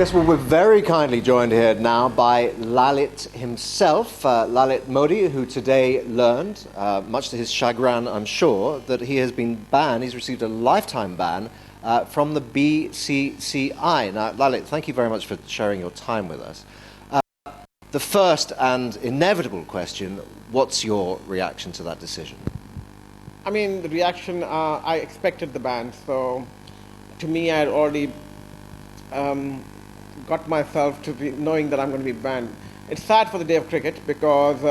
Yes, well, we're very kindly joined here now by Lalit himself, Lalit Modi, who today learned, much to his chagrin, I'm sure, that he has been banned. He's received a lifetime ban from the BCCI. Now, Lalit, thank you very much for sharing your time with us. The first and inevitable question, what's your reaction to that decision? I mean, the reaction, I expected the ban, so to me, I had already got myself to be knowing that I'm going to be banned. It's sad for the day of cricket because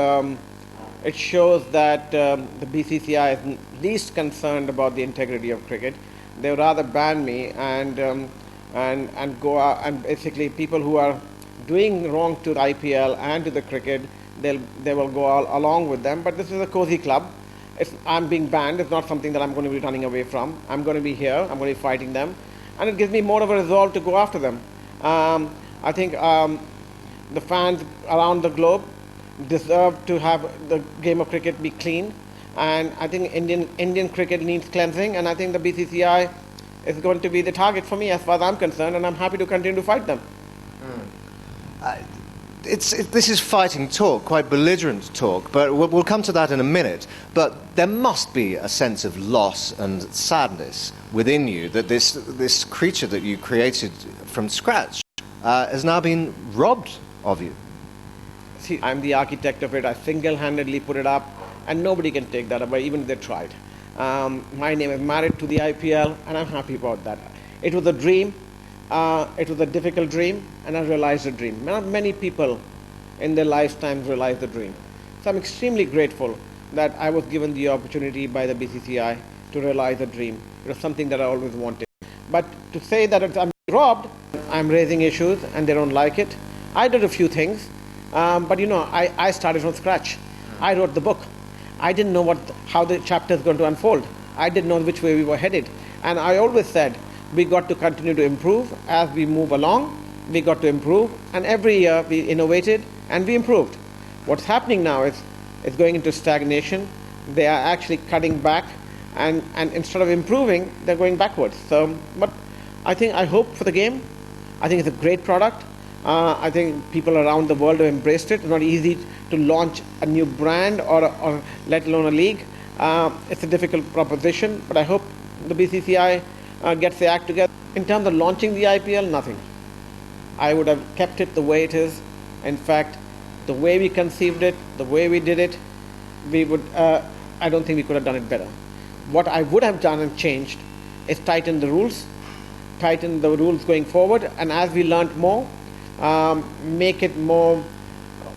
it shows that the BCCI is least concerned about the integrity of cricket. They would rather ban me and go out, and basically people who are doing wrong to the IPL and to the cricket, they will go all along with them. But this is a cozy club. I'm being banned. It's not something that I'm going to be running away from. I'm going to be here. I'm going to be fighting them. And it gives me more of a resolve to go after them. I think the fans around the globe deserve to have the game of cricket be clean. And I think Indian cricket needs cleansing. And I think the BCCI is going to be the target for me as far as I'm concerned. And I'm happy to continue to fight them. This is fighting talk, quite belligerent talk, but we'll come to that in a minute. But there must be a sense of loss and sadness within you that this creature that you created from scratch has now been robbed of you. See, I'm the architect of it. I single-handedly put it up, and nobody can take that away, even if they tried. My name is married to the IPL, and I'm happy about that. It was a dream. It was a difficult dream, and I realized the dream. Not many people in their lifetimes realize the dream. So I'm extremely grateful that I was given the opportunity by the BCCI to realize the dream. It was something that I always wanted. But to say that I'm robbed, I'm raising issues, and they don't like it. I did a few things, but you know, I started from scratch. I wrote the book. I didn't know how the chapter is going to unfold. I didn't know which way we were headed. And I always said, we got to continue to improve as we move along. We got to improve, and every year we innovated and we improved. What's happening now is it's going into stagnation. They are actually cutting back, and instead of improving, they're going backwards. So, but I hope for the game. I think it's a great product. I think people around the world have embraced it. It's not easy to launch a new brand or let alone a league. It's a difficult proposition, but I hope the BCCI gets the act together. In terms of launching the IPL, nothing. I would have kept it the way it is. In fact, the way we conceived it, the way we did it, I don't think we could have done it better. What I would have done and changed is tighten the rules going forward, and as we learnt more, make it more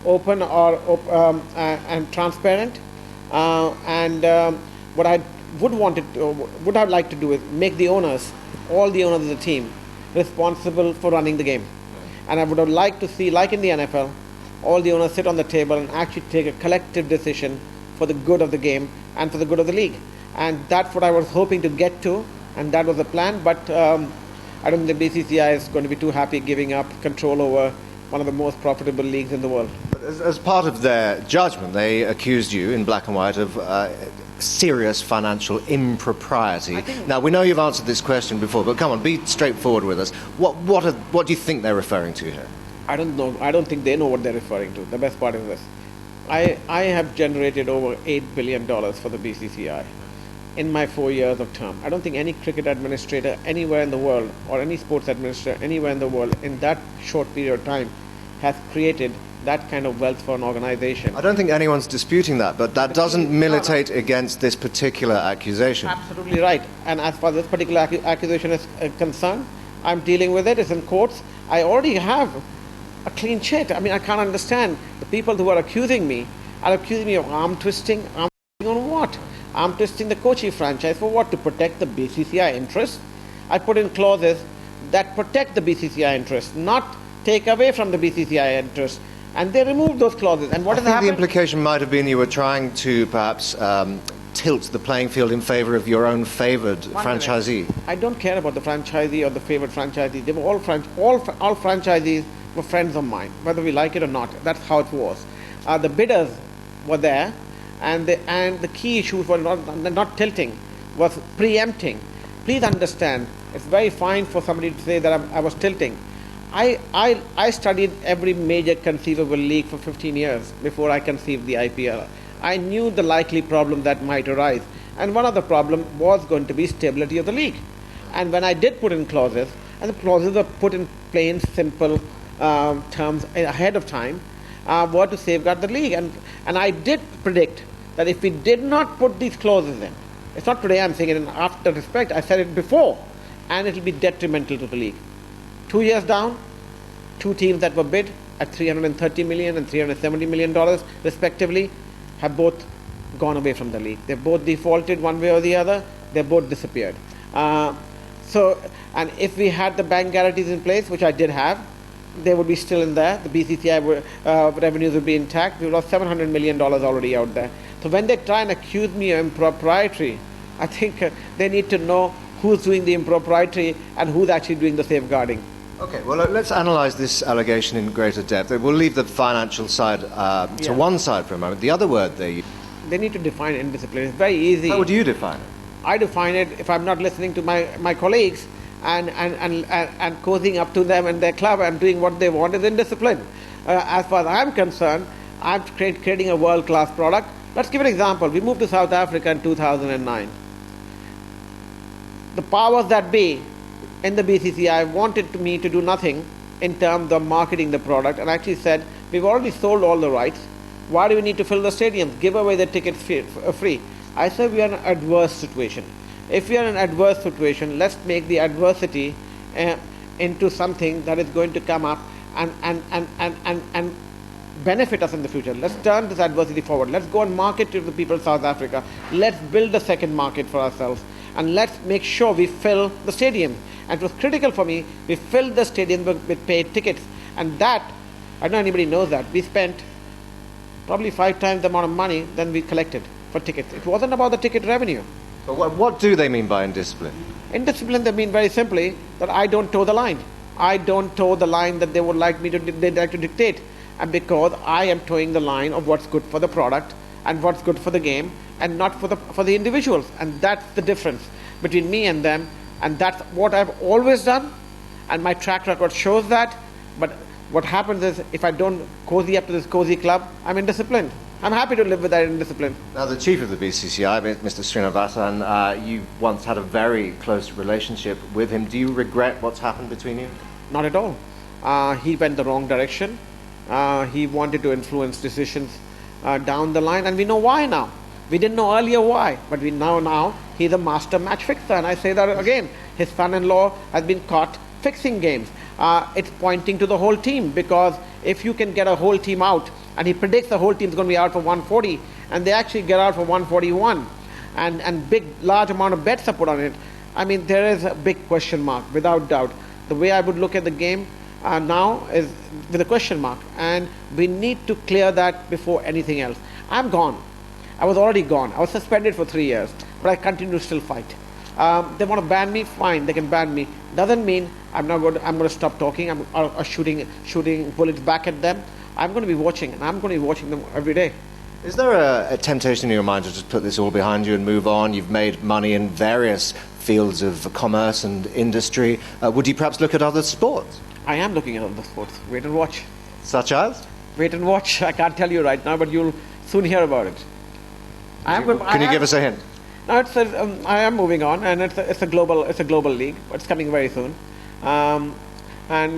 open and transparent. What I would have liked to do is make the owners, all the owners of the team, responsible for running the game. And I would have liked to see, like in the NFL, all the owners sit on the table and actually take a collective decision for the good of the game and for the good of the league. And that's what I was hoping to get to, and that was the plan. But I don't think the BCCI is going to be too happy giving up control over one of the most profitable leagues in the world. As part of their judgment, they accused you in black and white of serious financial impropriety. Now, we know you've answered this question before, but come on, be straightforward with us. What do you think they're referring to here? I don't know. I don't think they know what they're referring to. The best part is this. I have generated over $8 billion for the BCCI in my 4 years of term. I don't think any cricket administrator anywhere in the world, or any sports administrator anywhere in the world, in that short period of time, has created that kind of wealth for an organization. I don't think anyone's disputing that, but that doesn't militate against this particular accusation. Absolutely right. And as far as this particular accusation is concerned, I'm dealing with it. It's in courts. I already have a clean sheet. I mean, I can't understand the people who are accusing me of arm twisting. Arm twisting on what? Arm twisting the Kochi franchise for what? To protect the BCCI interests. I put in clauses that protect the BCCI interests, not take away from the BCCI interests. And they removed those clauses. And what has happened? The implication might have been you were trying to perhaps tilt the playing field in favor of your own favored franchisee. I don't care about the franchisee or the favored franchisee. They were all franchisees were friends of mine, whether we like it or not. That's how it was. The bidders were there, and the key issues were not tilting, was preempting. Please understand, it's very fine for somebody to say that I was tilting. I studied every major conceivable league for 15 years before I conceived the IPL. I knew the likely problem that might arise. And one of the problems was going to be stability of the league. And when I did put in clauses, and the clauses were put in plain, simple terms ahead of time, were to safeguard the league. And I did predict that if we did not put these clauses in, it's not today I'm saying it in after respect, I said it before, and it will be detrimental to the league. 2 years down, two teams that were bid at $330 million and $370 million respectively have both gone away from the league. They both defaulted one way or the other. They both disappeared. And if we had the bank guarantees in place, which I did have, they would be still in there. The BCCI revenues would be intact. We lost $700 million already out there. So when they try and accuse me of impropriety, I think they need to know who's doing the impropriety and who's actually doing the safeguarding. Okay, well, let's analyse this allegation in greater depth. We'll leave the financial side to one side for a moment. The other word they need to define indiscipline. It's very easy. How would you define it? I define it if I'm not listening to my colleagues and cozying up to them and their club and doing what they want is indiscipline. As far as I'm concerned, I'm creating a world-class product. Let's give an example. We moved to South Africa in 2009. The powers that be in the BCCI wanted me to do nothing in terms of marketing the product and actually said, we've already sold all the rights. Why do we need to fill the stadiums? Give away the tickets free. I said we are in an adverse situation. If we are in an adverse situation, let's make the adversity into something that is going to come up and benefit us in the future. Let's turn this adversity forward. Let's go and market to the people of South Africa. Let's build a second market for ourselves. And let's make sure we fill the stadium. And it was critical for me, we filled the stadium with paid tickets. And that, I don't know anybody knows that, we spent probably 5 times the amount of money than we collected for tickets. It wasn't about the ticket revenue. But what do they mean by indiscipline? Indiscipline, they mean very simply that I don't toe the line. I don't toe the line that they would like me to, they'd like to dictate. And because I am toeing the line of what's good for the product and what's good for the game and not for the individuals. And that's the difference between me and them. And that's what I've always done. And my track record shows that. But what happens is if I don't cozy up to this cozy club, I'm indisciplined. I'm happy to live with that indiscipline. Now, the chief of the BCCI, Mr. Srinivasan, you once had a very close relationship with him. Do you regret what's happened between you? Not at all. He went the wrong direction. He wanted to influence decisions down the line, and we know why now. We didn't know earlier why, but we know now he's a master match fixer. And I say that again. His son-in-law has been caught fixing games. It's pointing to the whole team, because if you can get a whole team out, and he predicts the whole team is going to be out for 140, and they actually get out for 141, and large amount of bets are put on it. I mean, there is a big question mark, without doubt. The way I would look at the game now is with a question mark, and we need to clear that before anything else. I'm gone. I was already gone. I was suspended for 3 years, but I continue to still fight. They want to ban me, fine, they can ban me. Doesn't mean I'm going to stop talking, or shooting bullets back at them. I'm going to be watching, and I'm going to be watching them every day. Is there a temptation in your mind to just put this all behind you and move on? You've made money in various fields of commerce and industry. Would you perhaps look at other sports? I am looking at other sports. Wait and watch. Such as? Wait and watch. I can't tell you right now, but you'll soon hear about it. Can you give us a hint? No, I am moving on, and it's a global league. It's coming very soon, and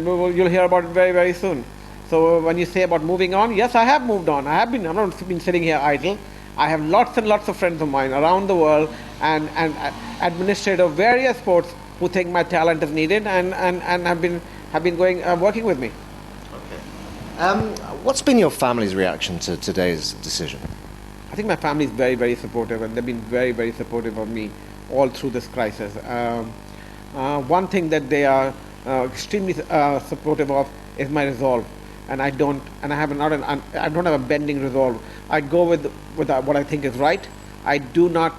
you'll hear about it very, very soon. So when you say about moving on, yes, I have moved on. I'm not been sitting here idle. I have lots and lots of friends of mine around the world and administrators of various sports who think my talent is needed and have been working with me. Okay. What's been your family's reaction to today's decision? I think my family is very, very supportive, and they've been very, very supportive of me all through this crisis. One thing that they are extremely supportive of is my resolve, and I don't have a bending resolve. I go with what I think is right. I do not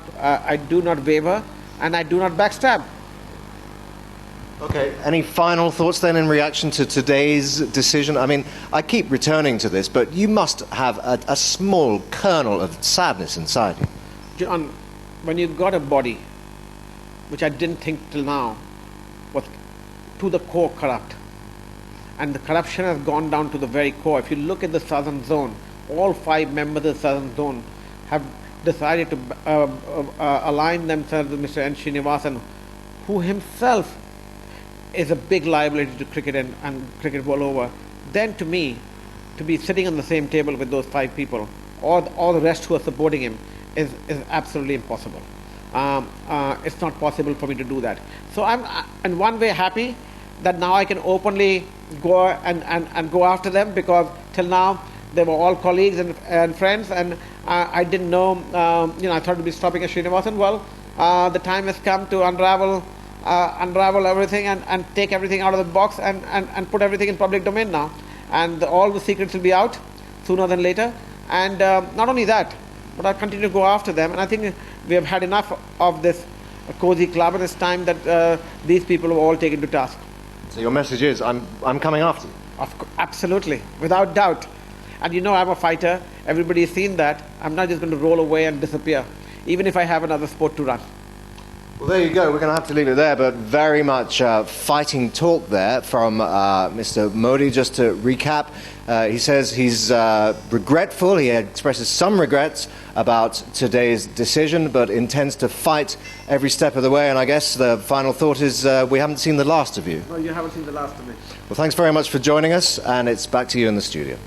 waver, and I do not backstab. Okay. Any final thoughts then in reaction to today's decision? I mean, I keep returning to this, but you must have a small kernel of sadness inside you. John, when you've got a body, which I didn't think till now was to the core corrupt, and the corruption has gone down to the very core. If you look at the southern zone, all 5 members of the southern zone have decided to align themselves with Mr. N. Srinivasan, who himself is a big liability to cricket and cricket all over. Then to me, to be sitting on the same table with those 5 people, or the rest who are supporting him, is absolutely impossible. It's not possible for me to do that. So I'm in one way happy that now I can openly go and go after them, because till now they were all colleagues and friends, and I didn't know, I thought to be stopping at Srinivasan. Well, the time has come to unravel everything and take everything out of the box and put everything in public domain now. And all the secrets will be out sooner than later. And not only that, but I'll continue to go after them. And I think we have had enough of this cozy club, and it's time that these people are all taken to task. So your message is, I'm coming after you? Absolutely, without doubt. And I'm a fighter. Everybody has seen that. I'm not just going to roll away and disappear, even if I have another sport to run. Well, there you go. We're going to have to leave it there, but very much fighting talk there from Mr. Modi. Just to recap, he says he's regretful. He expresses some regrets about today's decision, but intends to fight every step of the way. And I guess the final thought is we haven't seen the last of you. No, you haven't seen the last of me. Well, thanks very much for joining us, and it's back to you in the studio.